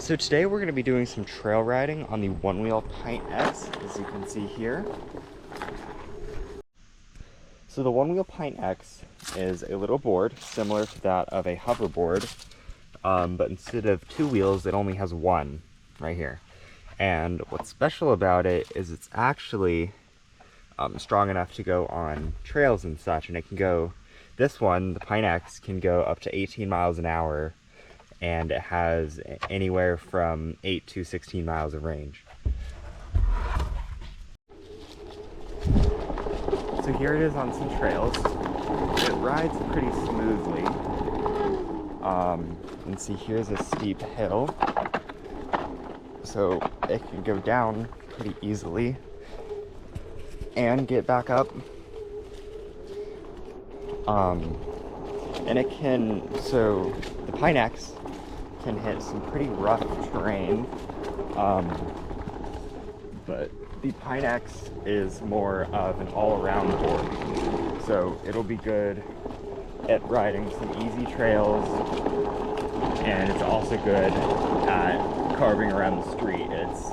So today we're going to be doing some trail riding on the Onewheel PintX, as you can see here. So the Onewheel PintX is a little board similar to that of a hoverboard, but instead of two wheels, it only has one right here. And what's special about it is it's actually strong enough to go on trails and such, and it can go, this one, the PintX, can go up to 18 miles an hour, and it has anywhere from 8 to 16 miles of range. So here it is on some trails. It rides pretty smoothly. You can see here's a steep hill, so it can go down pretty easily and get back up. And it can, so the PintX can hit some pretty rough terrain, but the PintX is more of an all-around board, so it'll be good at riding some easy trails, and it's also good at carving around the street. It's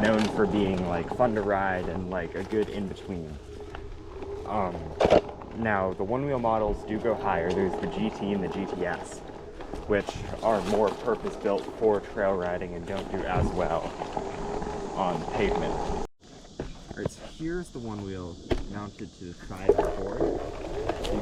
known for being like fun to ride and like a good in-between. Now the Onewheel models do go higher. There's the GT and the GTS, which are more purpose-built for trail riding and don't do as well on pavement. Alright, so here's the Onewheel mounted to the side of the board. You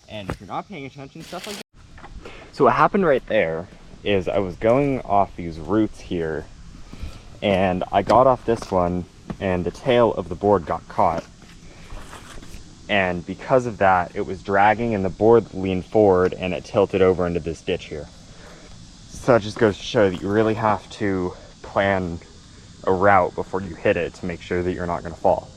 and if you're not paying attention, stuff like that. So what happened right there is I was going off these roots here, and I got off this one, and the tail of the board got caught. And because of that, it was dragging, and the board leaned forward, and it tilted over into this ditch here. So that just goes to show that you really have to plan a route before you hit it to make sure that you're not going to fall.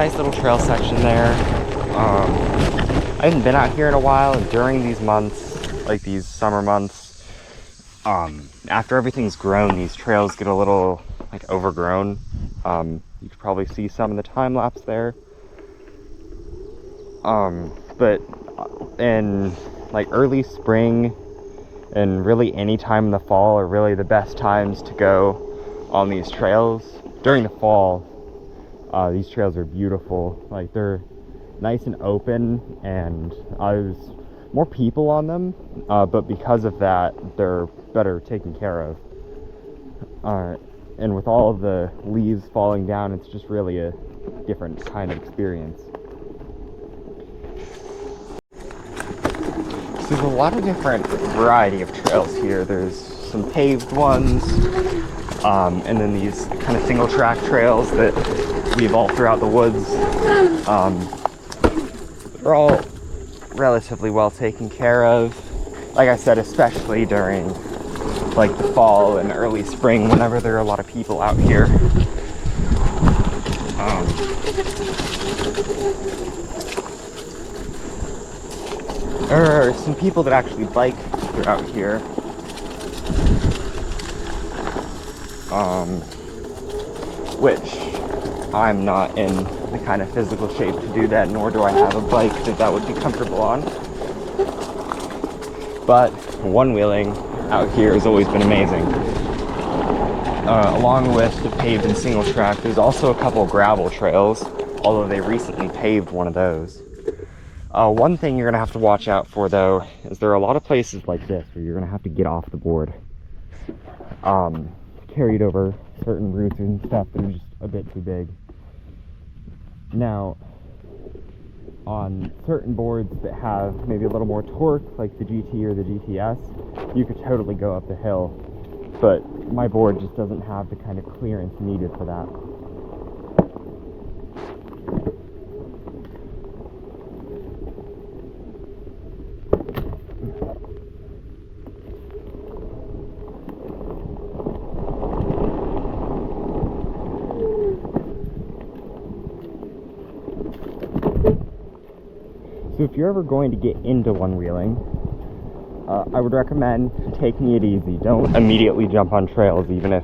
nice little trail section there. I haven't been out here in a while, and during these months, like these summer months, after everything's grown, these trails get a little like overgrown. You could probably see some in the time lapse there. But in like early spring and really any time in the fall are really the best times to go on these trails. During the fall, these trails are beautiful. Like, they're nice and open, and there's more people on them, but because of that, they're better taken care of. And with all of the leaves falling down, it's just really a different kind of experience. So there's a lot of different variety of trails here. There's some paved ones, and then these kind of single track trails that weave all throughout the woods. They're all relatively well taken care of. Like I said, especially during like the fall and early spring, whenever there are a lot of people out here. There are some people that actually bike throughout here. Which I'm not in the kind of physical shape to do that, nor do I have a bike that would be comfortable on. But one-wheeling out here has always been amazing. Along with the paved and single track, there's also a couple gravel trails, although they recently paved one of those. One thing you're going to have to watch out for, though, is there are a lot of places like this where you're going to have to get off the board. Carried over certain routes and stuff that are just a bit too big. Now, on certain boards that have maybe a little more torque, like the GT or the GTS, you could totally go up the hill, but my board just doesn't have the kind of clearance needed for that. So if you're ever going to get into one-wheeling, I would recommend taking it easy. Don't immediately jump on trails, even if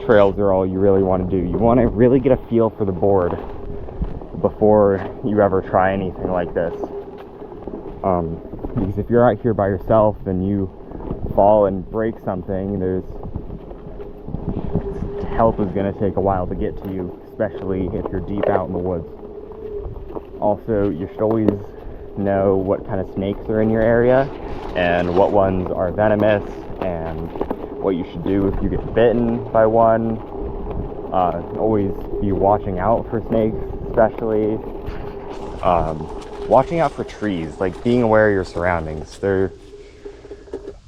trails are all you really want to do. You want to really get a feel for the board before you ever try anything like this. Because if you're out here by yourself and you fall and break something, help is going to take a while to get to you, especially if you're deep out in the woods. Also, you should always know what kind of snakes are in your area and what ones are venomous, and what you should do if you get bitten by one. Always be watching out for snakes, especially watching out for trees, like being aware of your surroundings. They're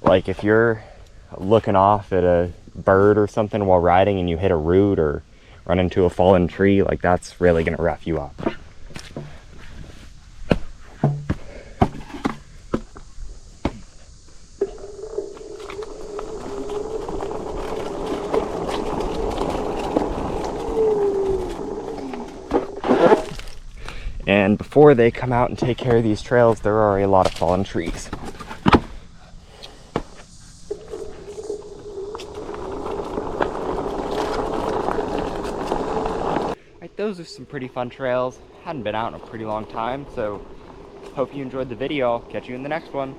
like, if you're looking off at a bird or something while riding and you hit a root or run into a fallen tree, like, that's really going to rough you up. And before they come out and take care of these trails, there are a lot of fallen trees. Those are some pretty fun trails. Hadn't been out in a pretty long time, so hope you enjoyed the video. I'll catch you in the next one.